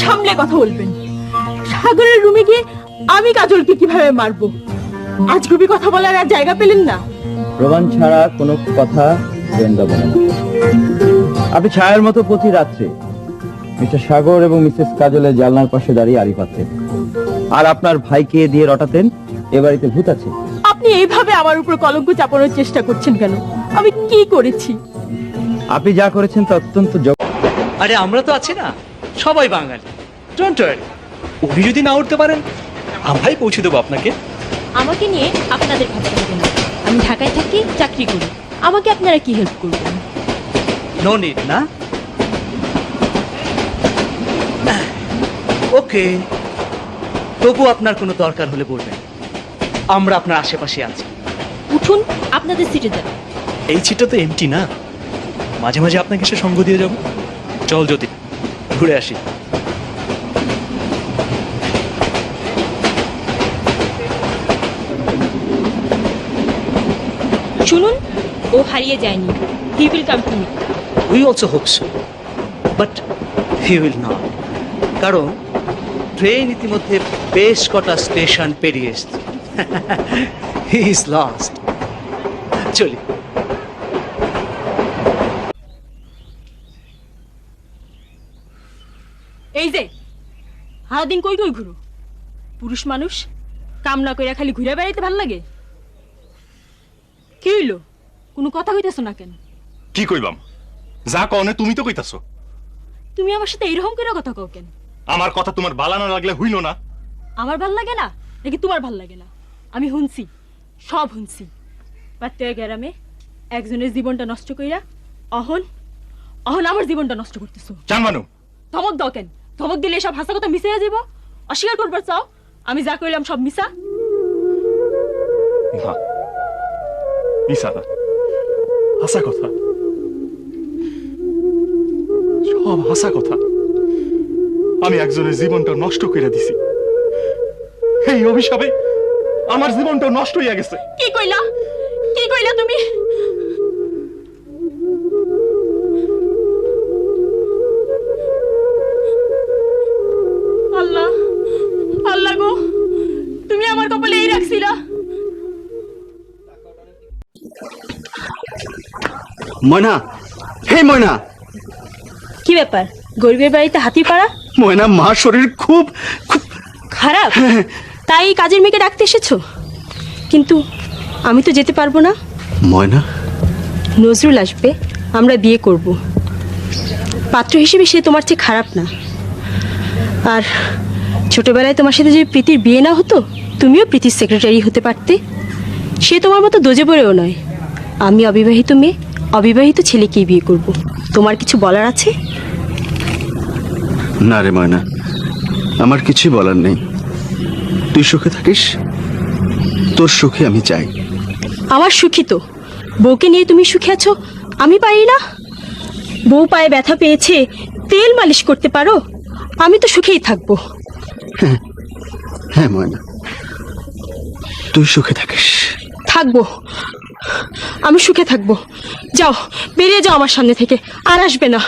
সামলে কথা বলবেন। সাগরের রুমে গিয়ে আমি কাজলকে কিভাবে মারবো? আজগুবি কথা বলার আর জায়গা পেলেন না। প্রমাণ ছাড়া কোনো কথা গোয়েন্দা বলে না। আপনি ছায়ার মতো প্রতি রাত্রে মিস্টার সাগর এবং মিসেস কাজলের জানলার পাশে দাঁড়িয়ে আড়ি পাতেন, আর আপনার ভাইকে দিয়ে রটাতেন এ বাড়িতে ভূত আছে। আপনি এইভাবে আমার উপর কলঙ্ক চাপানোর চেষ্টা করছেন কেন? আমি কি করেছি? আপনি যা করেছেন তা অত্যন্ত আরে আমরা তো আছি না, সবাই বাঙালি। ডোন্ট ওয়ারি, উনি যদি না উঠতে পারেন আমরাই পৌঁছে দেবো আপনাকে। আমাকে নিয়ে আপনাদের ভাবতে হবে না। আমি ঢাকায় থাকি, চাকরি করি। আমাকে আপনারা কি হেল্প করবেন? নো নিড না। ওকে, তবু আপনার কোনো দরকার হলে বলবেন, আমরা আপনার আশেপাশে আছি। উঠুন, আপনাদের সিটে যান। এই সিটটা তো এমটি না, মাঝে মাঝে আপনাকে সে সঙ্গ দিয়ে যাব। চল জ্যোতি, ঘুরে আসি। শুনুন, ও হারিয়ে যায়নি। He will come to me. We also hope so, but he will not. কারণ ট্রেন ইতিমধ্যে বেশ কটা স্টেশন পেরিয়ে এসছে। He is lost. চলি। এই যে সারাদিন কই কই ঘুরো? পুরুষ মানুষ কাম না কইরা খালি ঘুরে বেড়াইতে ভাল লাগে? কি হইলো? কোনো কথা কইতেছ না কেন? কি কইবাম? যা কওনে তুমি তো কইতাছো। তুমি আমার সাথে এইরকম করে কথা কও কেন? আমার কথা তোমার বালা না লাগলে হইল না। আমার ভাল লাগে না নাকি তোমার ভাল লাগে না? আমি শুনছি, সব শুনছি। পাত্তে গ্রামে একজনের জীবনটা নষ্ট কইরা অহন অহন আমার জীবনটা নষ্ট করতেছো। জানবানু ধমক দাও কেন? ধমক দিলে সব হাসা কথা মিশে যাব? অস্বীকার করবার চাও আমি যা কইলাম সব মিশা? না, মিছা না, হাসা কথা, সব হাসা কথা। আমি একজনের জীবনটা নষ্ট করে দিছি। এই অভিশাপে আমার জীবনটা নষ্ট হইয়া গেছে। কি কইলা? কি কইলা তুমি? আল্লাহ, আল্লাহ গো, তুমি আমার কপালে এই রাখছিলা। ময়না, হে ময়না। কি ব্যাপার? গরিবের বাড়িতে হাতি পাড়া? ময়না, মার শরীর খুব খুব খারাপ, তাই কাজের মেয়েকে ডাকতে এসেছো? কিন্তু আমি তো যেতে পারবো না। ময়না, নজরুল আসবে, আমরা বিয়ে করব। পাত্র হিসেবে সে তোমার চেয়ে খারাপ না। আর ছোটবেলায় তোমার সাথে যদি প্রীতির বিয়ে না হতো, তুমিও প্রীতির সেক্রেটারি হতে পারতে। সে তোমার মতো দোজে পড়েও নয়। আমি অবিবাহিত মেয়ে অবিবাহিত ছেলেকেই বিয়ে করব। তোমার কিছু বলার আছে? না রে ময়না, আমার কিছুই বলার নেই। তুই সুখে থাকিস, তোর সুখে আমি চাই। আমার সুখী তো। বউকে নিয়ে তুমি সুখে আছো, আমি পারি না। বউ পায়ে ব্যথা পেয়েছে, তেল মালিশ করতে পারো, আমি তো সুখেই থাকবো। হ্যাঁ ময়না, তুই সুখে থাকিস। থাকবো, আমি সুখে থাকবো। যাও, বেরিয়ে যাও আমার সামনে থেকে, আর আসবে না।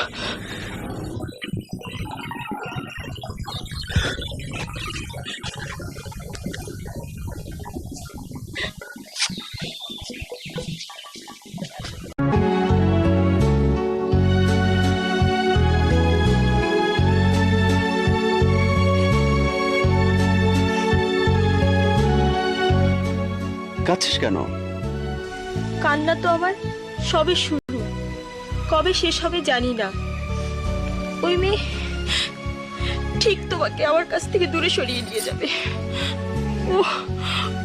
কাঁদছিস কেন? কান্না তো আমার সবে শুরু, কবে শেষ হবে জানি না। ওই মেয়ে ঠিক তোমাকে আমার কাছ থেকে দূরে সরিয়ে নিয়ে যাবে। ও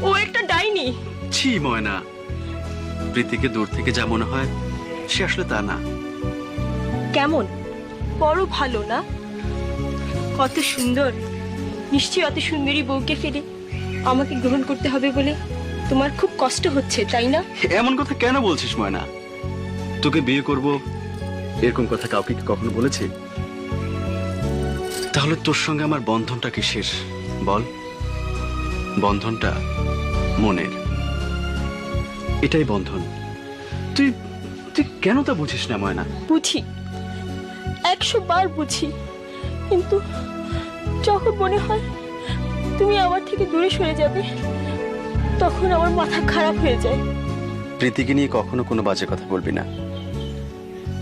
ও একটা ডাইনি। ছি ময়না, প্রীতিকে দূর থেকে যা মনে হয় সে আসলে তা না। কেমন? বড় ভালো না? কত সুন্দর। নিশ্চয়ই অত সুন্দরী বউকে ফেলে আমাকে গ্রহণ করতে হবে বলে তোমার খুব কষ্ট হচ্ছে, তাই না? এমন কথা কেন বলছিস ময়না? তোকে বিয়ে করব এরকম কথা কাউকে কি কখনো বলেছি? তাহলে তোর সঙ্গে আমার বন্ধনটা কিসের বল? বন্ধনটা মনের, এটাই বন্ধন। তুই তুই কেন তা বুঝিস না ময়না? বুঝি, 100 বার বুঝি, কিন্তু যখন মনে হয় তুমি আমার থেকে দূরে সরে যাবে, তখন আমার মাথা খারাপ হয়ে যায়। প্রীতিকে নিয়ে কখনো কোনো বাজে কথা বলবি না।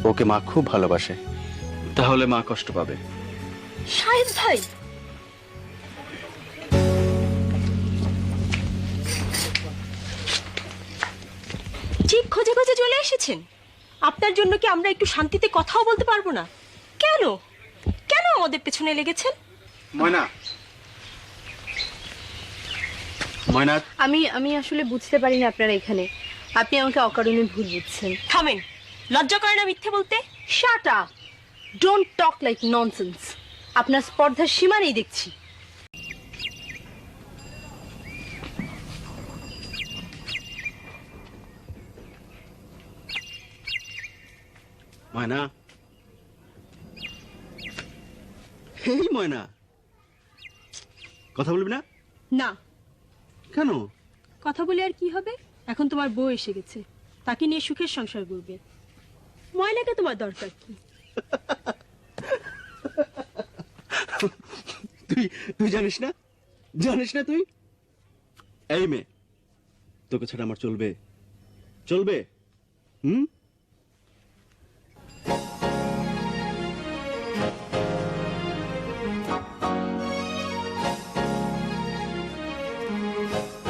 ওকে মা খুব ভালোবাসে, তাহলে মা কষ্ট পাবে। শাহেদ ভাই, ঠিক খোঁজে খোঁজে চলে এসেছেন। আপনার জন্য কি আমরা একটু শান্তিতে কথাও বলতে পারবো না? কেন কেন আমাদের পেছনে লেগেছেন? ময়না, ময়না, আমি আসলে বুঝতে পারিনি আপনারা এখানে। আপনি আমাকে অকারণে ভুল বুঝছেন। থামেন, লজ্জা করে না মিথ্যে বলতে? Shut up, don't talk like nonsense. আপনার স্পর্ধার সীমা নেই দেখছি। ময়না, এই ময়না, কথা বলবি না? না, কেন? কথা বলে আর কি হবে? এখন তোমার বউ এসে গেছে, তাকে নিয়ে সুখের সংসার করবে। ময়নাকে তোমার দরকার কি? তুই তুই জানিস না, জানিস না তুই? এই মেয়ে, তোকে ছাড়া আমার চলবে? চলবে? হুম?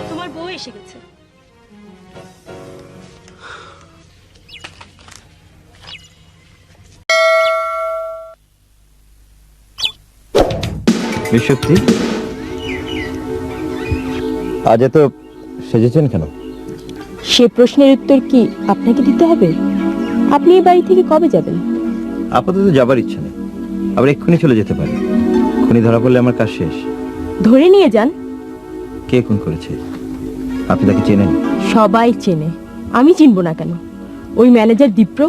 তোমার বউ এসে গেছে। বিশ্বপ্তি, আজ এত সেজেছেন কেন? সে প্রশ্নের উত্তর কি আপনাকে দিতে হবে? আপনি এই বাড়ি থেকে কবে যাবেন? আপাতত যাবার ইচ্ছে নেই, আবার এক্ষুনি চলে যেতে পারি। খুনি ধরা পড়লে আমার কাজ শেষ। ধরে নিয়ে যান। কে খুন করেছে? আপনি তাকে চেনেন? সবাই চেনে, আমি চিনব না কেন? ওই ম্যানেজার দীপ্র,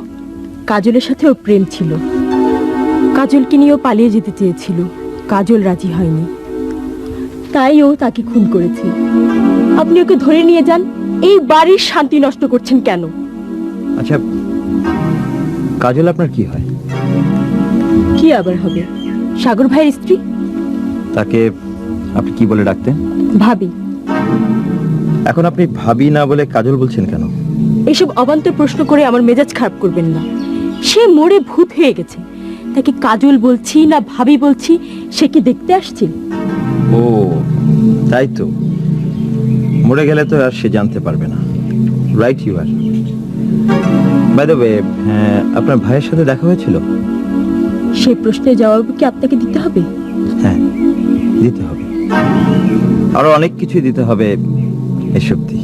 কাজলের সাথে ওর প্রেম ছিল। কাজলকে নিয়েও পালিয়ে যেতে চেয়েছিল, কাজল রাজি হয়নি, তাই ও তাকে খুন করেছে। আপনি ওকে ধরে নিয়ে যান। এই বাড়ির শান্তি নষ্ট করছেন কেন? আচ্ছা, কাজল আপনার কি হয়? কি আবার হবে? সাগর ভাইয়ের স্ত্রী। তাকে আপনি কি বলে ডাকতেন? ভাবি। এখন আপনি ভাবি না বলে কাজল বলছেন কেন? এসব অবান্তর প্রশ্ন করে আমার মেজাজ খারাপ করবেন না। সে মরে ভূত হয়ে গেছে, তাকে কাজল বলছি না ভাবি বলছি সে কি দেখতে আসছে? ও তাই তো, মরে গেলে তো আর সে জানতে পারবে না। Right you are. By the way, আপনার ভাইয়ের সাথে দেখা হয়েছিল? সেই প্রশ্নের জবাব কি আপনাকে দিতে হবে? হ্যাঁ, দিতে হবে। আরো অনেক কিছুই দিতে হবে। এ সত্যি।